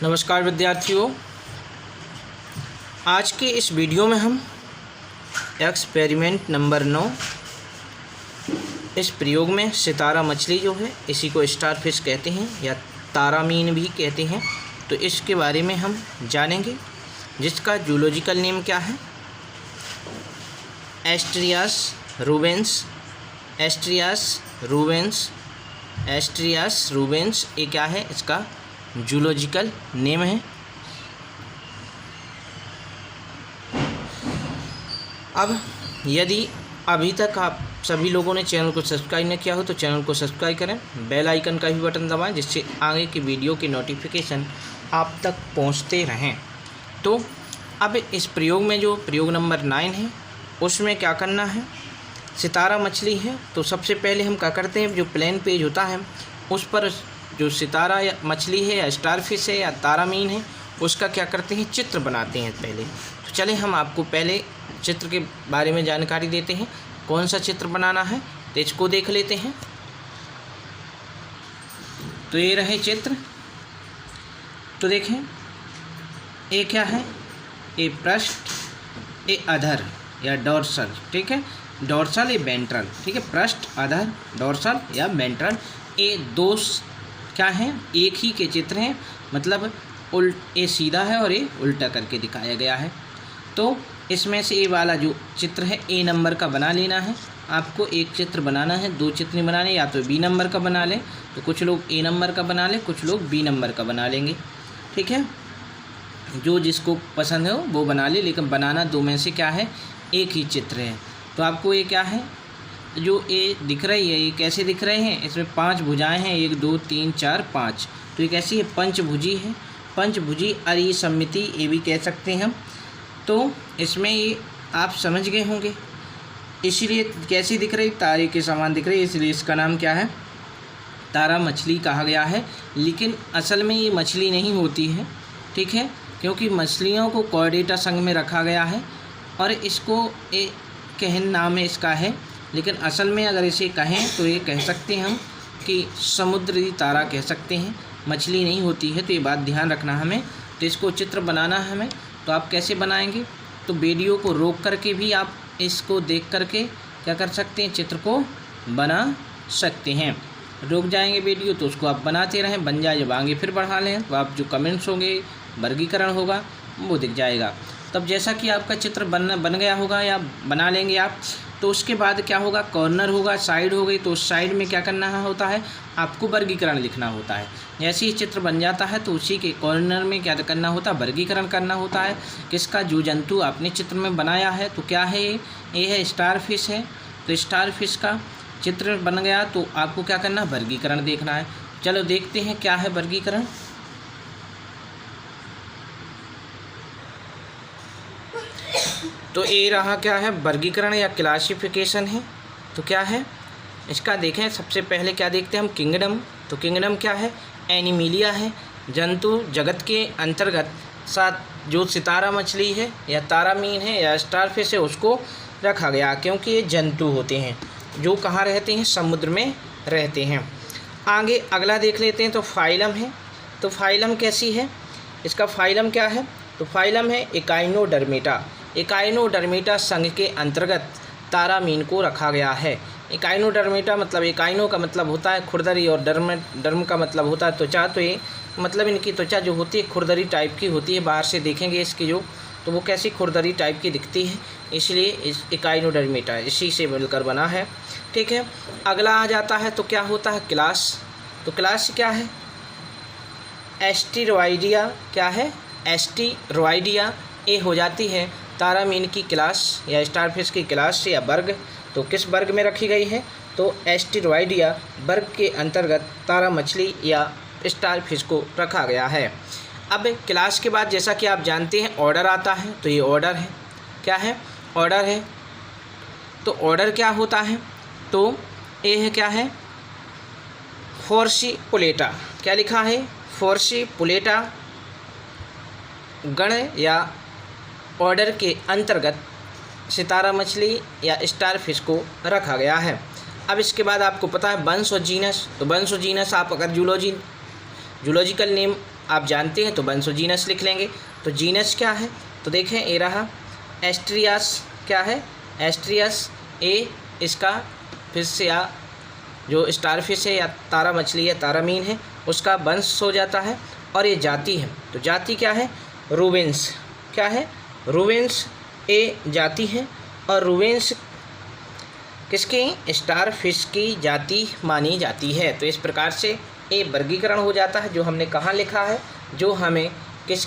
नमस्कार विद्यार्थियों, आज के इस वीडियो में हम एक्सपेरिमेंट नंबर 9 इस प्रयोग में सितारा मछली जो है इसी को स्टारफिश कहते हैं या तारामीन भी कहते हैं, तो इसके बारे में हम जानेंगे, जिसका जूलॉजिकल नेम क्या है एस्ट्रियास रूबेंस। एस्ट्रियास रूबेंस ये क्या है, इसका जूलॉजिकल नेम है। अब यदि अभी तक आप सभी लोगों ने चैनल को सब्सक्राइब नहीं किया हो तो चैनल को सब्सक्राइब करें, बेल आइकन का भी बटन दबाएं, जिससे आगे की वीडियो की नोटिफिकेशन आप तक पहुंचते रहें। तो अब इस प्रयोग में जो प्रयोग नंबर 9 है उसमें क्या करना है, सितारा मछली है तो सबसे पहले हम क्या करते हैं, जो प्लेन पेज होता है उस पर जो सितारा या मछली है या स्टारफिश है या तारामीन है उसका क्या करते हैं, चित्र बनाते हैं पहले। तो चले हम आपको पहले चित्र के बारे में जानकारी देते हैं, कौन सा चित्र बनाना है तो इसको देख लेते हैं। तो ये रहे चित्र। तो देखें ये क्या है, ये पृष्ठ, ये अधर या डोर्सल, ठीक है, डोर्सल ये वेंट्रल, ठीक है, पृष्ठ अधर डोर्सल या वेंट्रल, ये दो क्या हैं, एक ही के चित्र हैं, मतलब ये सीधा है और ये उल्टा करके दिखाया गया है। तो इसमें से ये वाला जो चित्र है ए नंबर का बना लेना है। आपको एक चित्र बनाना है, दो चित्र नहीं बनाने, या तो बी नंबर का बना लें, तो कुछ लोग ए नंबर का बना लें, कुछ लोग बी नंबर का बना लेंगे, ठीक है, जो जिसको पसंद है वो बना ले, लेकिन बनाना दो में से क्या है, एक ही चित्र है। तो आपको ये क्या है, जो ये दिख रही है, ये कैसे दिख रहे हैं, इसमें 5 भुजाएं हैं, 1 2 3 4 5, तो ये कैसी है, पंचभुजी है, पंचभुजी अरिसमिति ये भी कह सकते हैं हम। तो इसमें ये आप समझ गए होंगे, इसलिए कैसी दिख रही, तारे के समान दिख रही है, इसलिए इसका नाम क्या है, तारा मछली कहा गया है। लेकिन असल में ये मछली नहीं होती है, ठीक है, क्योंकि मछलियों को कॉर्डेटा संघ में रखा गया है और इसको ये कहन नाम है इसका है, लेकिन असल में अगर इसे कहें तो ये कह सकते हैं हम कि समुद्री तारा कह सकते हैं, मछली नहीं होती है। तो ये बात ध्यान रखना हमें। तो इसको चित्र बनाना है हमें, तो आप कैसे बनाएंगे, तो वीडियो को रोक करके भी आप इसको देख करके क्या कर सकते हैं, चित्र को बना सकते हैं। रुक जाएंगे वीडियो तो उसको आप बनाते रहें, बन जाए, जब आगे फिर बढ़ा लें तो आप जो कमेंट्स होंगे, वर्गीकरण होगा वो दिख जाएगा। तब जैसा कि आपका चित्र बन गया होगा या बना लेंगे आप, तो उसके बाद क्या होगा, कॉर्नर होगा, साइड हो गई, तो उस साइड में क्या करना होता है, आपको वर्गीकरण लिखना होता है। जैसे ही चित्र बन जाता है तो उसी के कॉर्नर में क्या करना होता है, वर्गीकरण करना होता है, किसका, जो जंतु आपने चित्र में बनाया है। तो क्या है, ये है स्टारफिश है, तो स्टारफिश का चित्र बन गया, तो आपको क्या करना है, वर्गीकरण देखना है। चलो देखते हैं क्या है वर्गीकरण। तो ये रहा क्या है, वर्गीकरण या क्लासिफिकेशन है। तो क्या है इसका, देखें सबसे पहले क्या देखते हैं हम, किंगडम। तो किंगडम क्या है, एनिमिलिया है, जंतु जगत के अंतर्गत साथ जो सितारा मछली है या तारामीन है या स्टारफिश है उसको रखा गया, क्योंकि ये जंतु होते हैं जो कहाँ रहते हैं, समुद्र में रहते हैं। आगे अगला देख लेते हैं, तो फाइलम है। तो फाइलम कैसी है, इसका फाइलम क्या है, तो फाइलम है इकाइनोडर्मेटा। इकाइनोडर्मेटा संघ के अंतर्गत तारामीन को रखा गया है। इकाइनोडर्मेटा मतलब, इकाइनो का मतलब होता है खुरदरी और डर्म का मतलब होता है त्वचा। तो ये मतलब इनकी त्वचा जो होती है खुरदरी टाइप की होती है, बाहर से देखेंगे इसकी जो, तो वो कैसी खुरदरी टाइप की दिखती है, इसलिए इस इकाइनोडर्मेटा इसी से मिलकर बना है, ठीक है। अगला आ जाता है तो क्या होता है, क्लास। तो क्लास क्या है, एस्टेरॉयडिया, क्या है, एस्टेरॉयडिया, ये हो जाती है तारामीन की क्लास या स्टारफिश की क्लास या वर्ग। तो किस वर्ग में रखी गई है, तो एस्टेरॉयडिया वर्ग के अंतर्गत तारा मछली या स्टारफिश को रखा गया है। अब क्लास के बाद जैसा कि आप जानते हैं ऑर्डर आता है, तो ये ऑर्डर है, क्या है, ऑर्डर है। तो ऑर्डर क्या होता है, तो ये है क्या है, फोर्सिपुलेटा, क्या लिखा है, फोर्सिपुलेटा गण या ऑर्डर के अंतर्गत सितारा मछली या स्टारफिश को रखा गया है। अब इसके बाद आपको पता है वंश और जीनस। तो वंश और जीनस आप अगर जूलॉजिकल नेम आप जानते हैं तो वंश और जीनस लिख लेंगे। तो जीनस क्या है, तो देखें ये रहा एस्ट्रियास, क्या है एस्ट्रियस, ए इसका फिश या जो स्टारफिश है या तारा मछली है, तारामीन है, उसका वंश हो जाता है। और ये जाति है, तो जाति क्या है रूवेंस, क्या है रूवेंस, ए जाति है। और रूवेंस किसकी स्टारफिश की जाति मानी जाती है। तो इस प्रकार से ए वर्गीकरण हो जाता है, जो हमने कहाँ लिखा है, जो हमें किस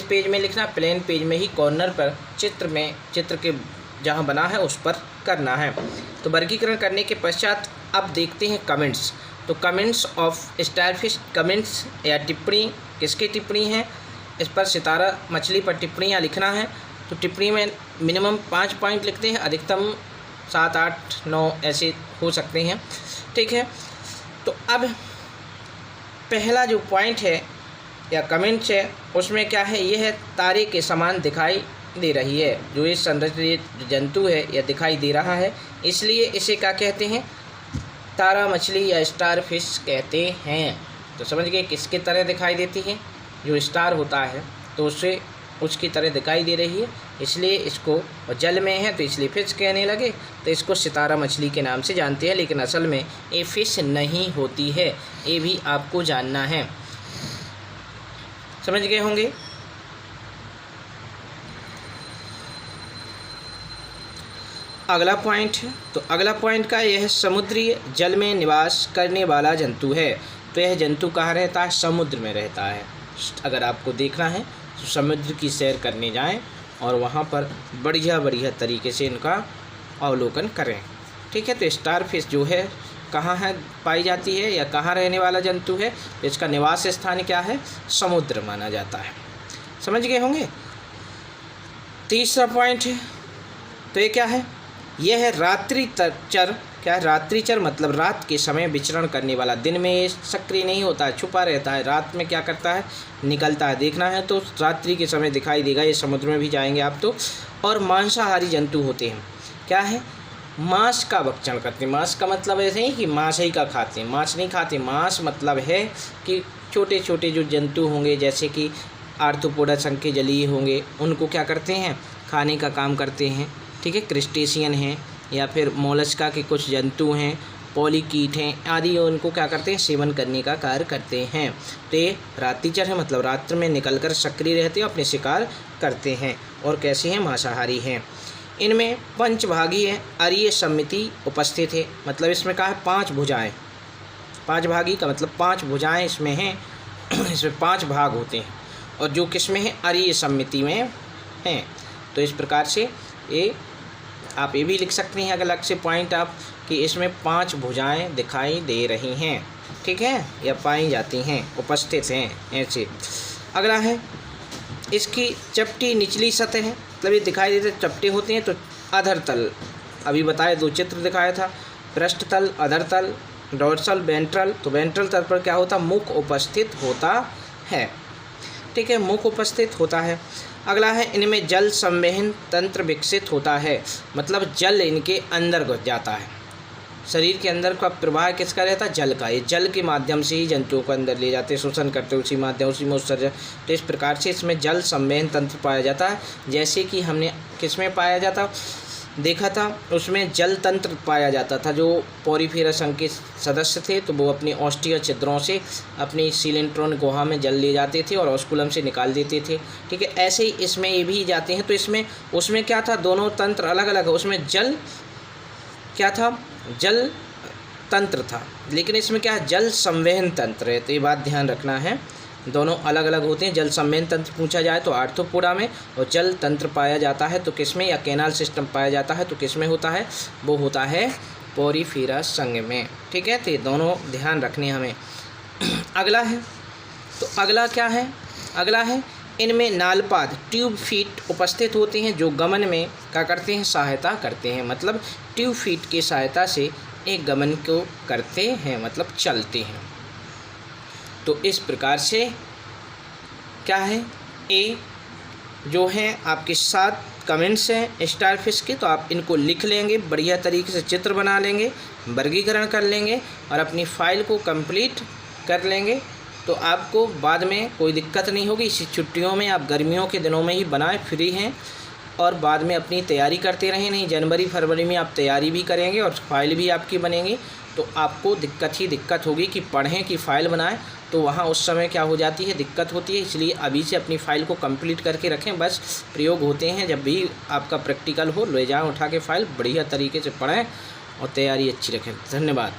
पेज में लिखना है, प्लेन पेज में ही कॉर्नर पर चित्र के जहाँ बना है उस पर करना है। तो वर्गीकरण करने के पश्चात अब देखते हैं कमेंट्स। तो कमेंट्स ऑफ स्टारफिश, कमेंट्स या टिप्पणी किसकी टिप्पणी है, इस पर सितारा मछली पर टिप्पणियाँ लिखना है। तो टिप्पणी में मिनिमम 5 पॉइंट लिखते हैं, अधिकतम 7, 8, 9 ऐसे हो सकते हैं, ठीक है। तो अब पहला जो पॉइंट है या कमेंट्स है उसमें क्या है, ये है तारे के समान दिखाई दे रही है, जो ये संरचित जंतु है या दिखाई दे रहा है, इसलिए इसे क्या कहते हैं, तारा मछली या स्टार फिश कहते हैं। तो समझ गए किसके तरह दिखाई देती है, जो स्टार होता है तो उससे उसकी तरह दिखाई दे रही है, इसलिए इसको, और जल में है तो इसलिए फिश कहने लगे, तो इसको सितारा मछली के नाम से जानते हैं। लेकिन असल में ये फिश नहीं होती है, ये भी आपको जानना है, समझ गए होंगे। अगला पॉइंट है, तो अगला पॉइंट का यह समुद्री जल में निवास करने वाला जंतु है। तो यह जंतु कहाँ रहता है, समुद्र में रहता है। अगर आपको देखना है तो समुद्र की सैर करने जाएं और वहाँ पर बढ़िया बढ़िया तरीके से इनका अवलोकन करें, ठीक है। तो स्टारफिश जो है कहाँ है पाई जाती है या कहाँ रहने वाला जंतु है, तो इसका निवास स्थान क्या है, समुद्र माना जाता है, समझ गए होंगे। तीसरा पॉइंट है, तो ये क्या है, यह है रात्रिचर। क्या है रात्रिचर, मतलब रात के समय विचरण करने वाला। दिन में ये सक्रिय नहीं होता है, छुपा रहता है, रात में क्या करता है, निकलता है। देखना है तो रात्रि के समय दिखाई देगा, ये समुद्र में भी जाएंगे आप तो। और मांसाहारी जंतु होते हैं, क्या है मांस का भक्षण करते हैं। मांस का मतलब ऐसे ही कि मांस ही का खाते हैं, मांस नहीं खाते। मांस मतलब है कि छोटे छोटे जो जंतु होंगे, जैसे कि आर्थ्रोपोडा संघ के जलीय होंगे, उनको क्या करते हैं, खाने का काम करते हैं, ठीक है। क्रिस्टेशियन हैं या फिर मोलस्का के कुछ जंतु हैं, पॉलीकीट हैं आदि, उनको क्या करते हैं, सेवन करने का कार्य करते हैं। तो ये रात्रिचर है, मतलब रात्र में निकलकर सक्रिय रहते हैं, अपने शिकार करते हैं। और कैसे हैं, मांसाहारी हैं। इनमें पंचभागी है अरीय समिति उपस्थित है, मतलब इसमें कहा है 5 भुजाएँ। 5 भागी का मतलब 5 भुजाएँ इसमें हैं, इसमें 5 भाग होते हैं, और जो किस में है, अरीय समिति में हैं। तो इस प्रकार से ये आप ये भी लिख सकते हैं अलग से पॉइंट आप, कि इसमें 5 भुजाएं दिखाई दे रही हैं, ठीक है, या पाई जाती हैं, उपस्थित हैं ऐसे। अगला है, इसकी चपटी निचली सतह है, मतलब ये दिखाई देते चपटे होते हैं। तो अधर तल, अभी बताए 2 चित्र दिखाया था, पृष्ठ तल, अधर तल, डोर्सल, वेंट्रल। तो वेंट्रल तल पर क्या होता, मुख उपस्थित होता है, ठीक है, मुख उपस्थित होता है। अगला है, इनमें जल संवहन तंत्र विकसित होता है, मतलब जल इनके अंदर घुस जाता है। शरीर के अंदर का प्रवाह किसका रहता है, जल का। ये जल के माध्यम से ही जंतुओं को अंदर ले जाते हैं, शोषण करते हैं, उसी माध्यम उसी में उत्सर्जन। तो इस प्रकार से इसमें जल संवहन तंत्र पाया जाता है, जैसे कि हमने किसमें पाया जाता देखा था, उसमें जल तंत्र पाया जाता था। जो पोरीफेरा संघ के सदस्य थे तो वो अपनी ऑस्टिया छिद्रों से अपनी सीलेंट्रॉन गुहा में जल ले जाते थे और ऑस्कुलम से निकाल देते थे, ठीक है। ऐसे ही इसमें ये भी जाते हैं। तो इसमें उसमें क्या था, दोनों तंत्र अलग अलग है। उसमें जल क्या था, जल तंत्र था, लेकिन इसमें क्या है, जल संवहन तंत्र है। तो ये बात ध्यान रखना है, दोनों अलग अलग होते हैं। जल संवहन तंत्र पूछा जाए तो आर्थ्रोपोडा में, और जल तंत्र पाया जाता है तो किसमें, या कैनाल सिस्टम पाया जाता है तो किसमें होता है, वो होता है पोरीफेरा संघ में, ठीक है। तो ये दोनों ध्यान रखने हमें। अगला है, तो अगला क्या है, अगला है, इनमें नालपाद ट्यूब फीट उपस्थित होते हैं, जो गमन में क्या करते हैं, सहायता करते हैं। मतलब ट्यूब फीट की सहायता से एक गमन को करते हैं, मतलब चलते हैं। तो इस प्रकार से क्या है, ए जो है आपके 7 कमेंट्स हैं स्टारफिश के, तो आप इनको लिख लेंगे, बढ़िया तरीके से चित्र बना लेंगे, वर्गीकरण कर लेंगे और अपनी फ़ाइल को कंप्लीट कर लेंगे। तो आपको बाद में कोई दिक्कत नहीं होगी। इसी छुट्टियों में आप गर्मियों के दिनों में ही बनाएं, फ्री हैं, और बाद में अपनी तैयारी करते रहें। नहीं जनवरी फरवरी में आप तैयारी भी करेंगे और फाइल भी आपकी बनेंगी तो आपको दिक्कत होगी कि पढ़ें कि फ़ाइल बनाएं, तो वहाँ उस समय क्या हो जाती है, दिक्कत होती है। इसलिए अभी से अपनी फ़ाइल को कंप्लीट करके रखें। बस प्रयोग होते हैं जब भी आपका प्रैक्टिकल हो, ले जाएं उठा के फ़ाइल, बढ़िया तरीके से पढ़ें और तैयारी अच्छी रखें। धन्यवाद।